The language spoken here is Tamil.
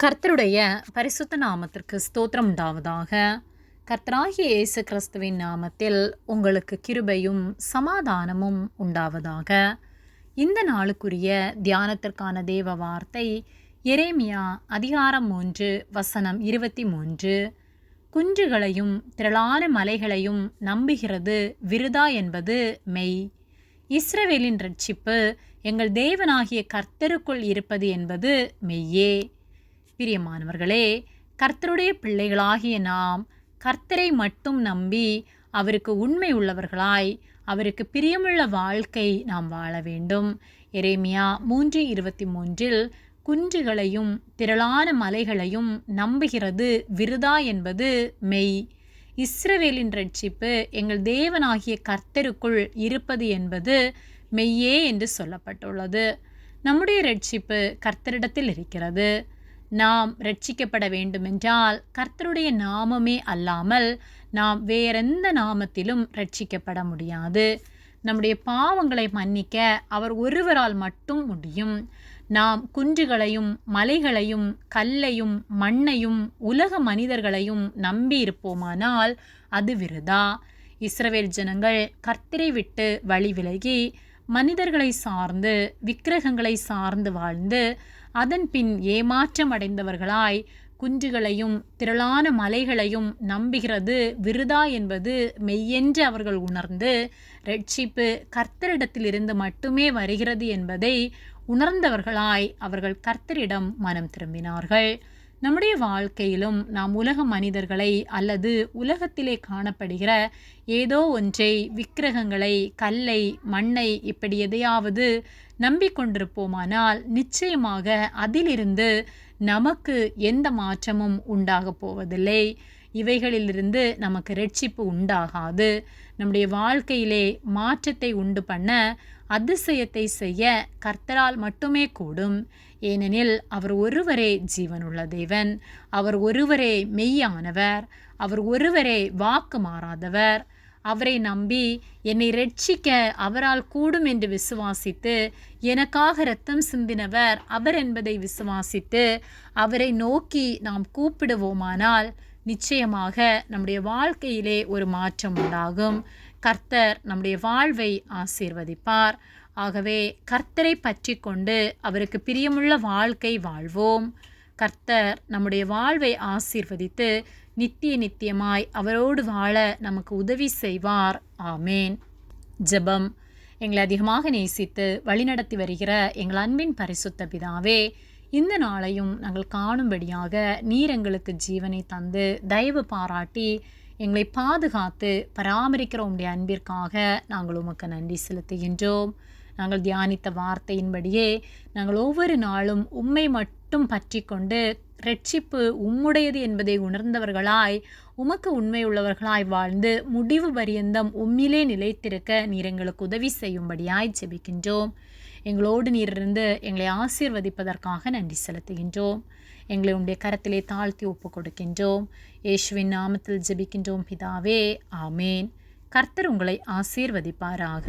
கர்த்தருடைய பரிசுத்த நாமத்திற்கு ஸ்தோத்திரம் உண்டாவதாக. கர்த்தராகிய இயேசு கிறிஸ்துவின் நாமத்தில் உங்களுக்கு கிருபையும் சமாதானமும் உண்டாவதாக. இந்த நாளுக்குரிய தியானத்திற்கான தேவ வார்த்தை எரேமியா அதிகாரம் 3 வசனம் 23. குன்றுகளையும் திரளான மலைகளையும் நம்புகிறது விருதா என்பது மெய். இஸ்ரவேலின் இரட்சிப்பு எங்கள் தேவனாகிய கர்த்தருக்குள் இருப்பது என்பது மெய்யே. பிரியமானவர்களே, கர்த்தருடைய பிள்ளைகளாகிய நாம் கர்த்தரை மட்டும் நம்பி அவருக்கு உண்மை உள்ளவர்களாய் அவருக்கு பிரியமுள்ள வாழ்க்கை நாம் வாழ வேண்டும். எரேமியா 3:23 குன்றுகளையும் திரளான மலைகளையும் நம்புகிறது விருதா என்பது மெய். இஸ்ரவேலின் இரட்சிப்பு எங்கள் தேவனாகிய கர்த்தருக்குள் இருப்பது என்பது மெய்யே என்று சொல்லப்பட்டுள்ளது. நம்முடைய இரட்சிப்பு கர்த்தரிடத்தில் இருக்கிறது. நாம் ரட்சிக்கப்பட வேண்டுமென்றால் கர்த்தருடைய நாமமே அல்லாமல் நாம் வேறெந்த நாமத்திலும் ரட்சிக்கப்பட முடியாது. நம்முடைய பாவங்களை மன்னிக்க அவர் ஒருவரால் மட்டும் முடியும். நாம் குன்றுகளையும் மலைகளையும் கல்லையும் மண்ணையும் உலக மனிதர்களையும் நம்பி இருப்போமானால் அது விருதா. இஸ்ரவேல் ஜனங்கள் கர்த்தரை விட்டு வழி விலகி மனிதர்களை சார்ந்து விக்கிரகங்களை சார்ந்து வாழ்ந்து அதன் பின் ஏமாற்றம் அடைந்தவர்களாய் குன்றுகளையும் திரளான மலைகளையும் நம்புகிறது விருதா என்பது மெய்யென்று அவர்கள் உணர்ந்து இரட்சிப்பு கர்த்தரிடத்திலிருந்து மட்டுமே வருகிறது என்பதை உணர்ந்தவர்களாய் அவர்கள் கர்த்தரிடம் மனம் திரும்பினார்கள். நம்முடைய வாழ்க்கையிலும் நாம் உலக மனிதர்களை அல்லது உலகத்திலே காணப்படுகிற ஏதோ ஒன்றை, விக்கிரகங்களை, கல்லை, மண்ணை இப்படி எதையாவது நம்பிக்கொண்டிருப்போமானால் நிச்சயமாக அதிலிருந்து நமக்கு எந்த மாற்றமும் உண்டாக போவதில்லை. இவைகளிலிருந்து நமக்கு இரட்சிப்பு உண்டாகாது. நம்முடைய வாழ்க்கையிலே மாற்றத்தை உண்டு பண்ண, அதிசயத்தை செய்ய கர்த்தரால் மட்டுமே கூடும். ஏனெனில் அவர் ஒருவரே ஜீவனுள்ள தேவன், அவர் ஒருவரே மெய்யானவர், அவர் ஒருவரே வாக்கு மாறாதவர். அவரை நம்பி என்னை இரட்சிக்க அவரால் கூடும் என்று விசுவாசித்து எனக்காக இரத்தம் சிந்தினவர் அவர் என்பதை விசுவாசித்து அவரை நோக்கி நாம் கூப்பிடுவோமானால் நிச்சயமாக நம்முடைய வாழ்க்கையிலே ஒரு மாற்றம் உண்டாகும். கர்த்தர் நம்முடைய வாழ்வை ஆசீர்வதிப்பார். ஆகவே கர்த்தரை பற்றி கொண்டு அவருக்கு பிரியமுள்ள வாழ்க்கை வாழ்வோம். கர்த்தர் நம்முடைய வாழ்வை ஆசீர்வதித்து நித்தியமாய் அவரோடு வாழ நமக்கு உதவி செய்வார். ஆமேன். ஜெபம். எங்களை அதிகமாக நேசித்து வழிநடத்தி வருகிற எங்கள் அன்பின் பரிசுத்த பிதாவே, இந்த நாளையும் நாங்கள் காணும்படியாக நீர் எங்களுக்கு ஜீவனை தந்து தயவு பாராட்டி எங்களை பாதுகாத்து பராமரிக்கிற உம்முடைய அன்பிற்காக நாங்கள் உமக்கு நன்றி செலுத்துகின்றோம். நாங்கள் தியானித்த வார்த்தையின்படியே நாங்கள் ஒவ்வொரு நாளும் உம்மை மட்டும் பற்றி கொண்டு இரட்சிப்பு உம்முடையது என்பதை உணர்ந்தவர்களாய் உமக்கு உண்மை உள்ளவர்களாய் வாழ்ந்து முடிவு பரியந்தம் உம்மிலே நிலைத்திருக்க நீர் எங்களுக்கு உதவி செய்யும்படியாய் ஜெபிக்கின்றோம். எங்களோடு நீர் இருந்து எங்களை ஆசீர்வதிப்பதற்காக நன்றி செலுத்துகின்றோம். எங்களை உம்முடைய கரத்திலே தாழ்த்தி ஒப்பு கொடுக்கின்றோம். இயேசுவின் நாமத்தில் ஜெபிக்கின்றோம் பிதாவே. ஆமேன். கர்த்தர் உங்களை ஆசீர்வதிப்பாராக.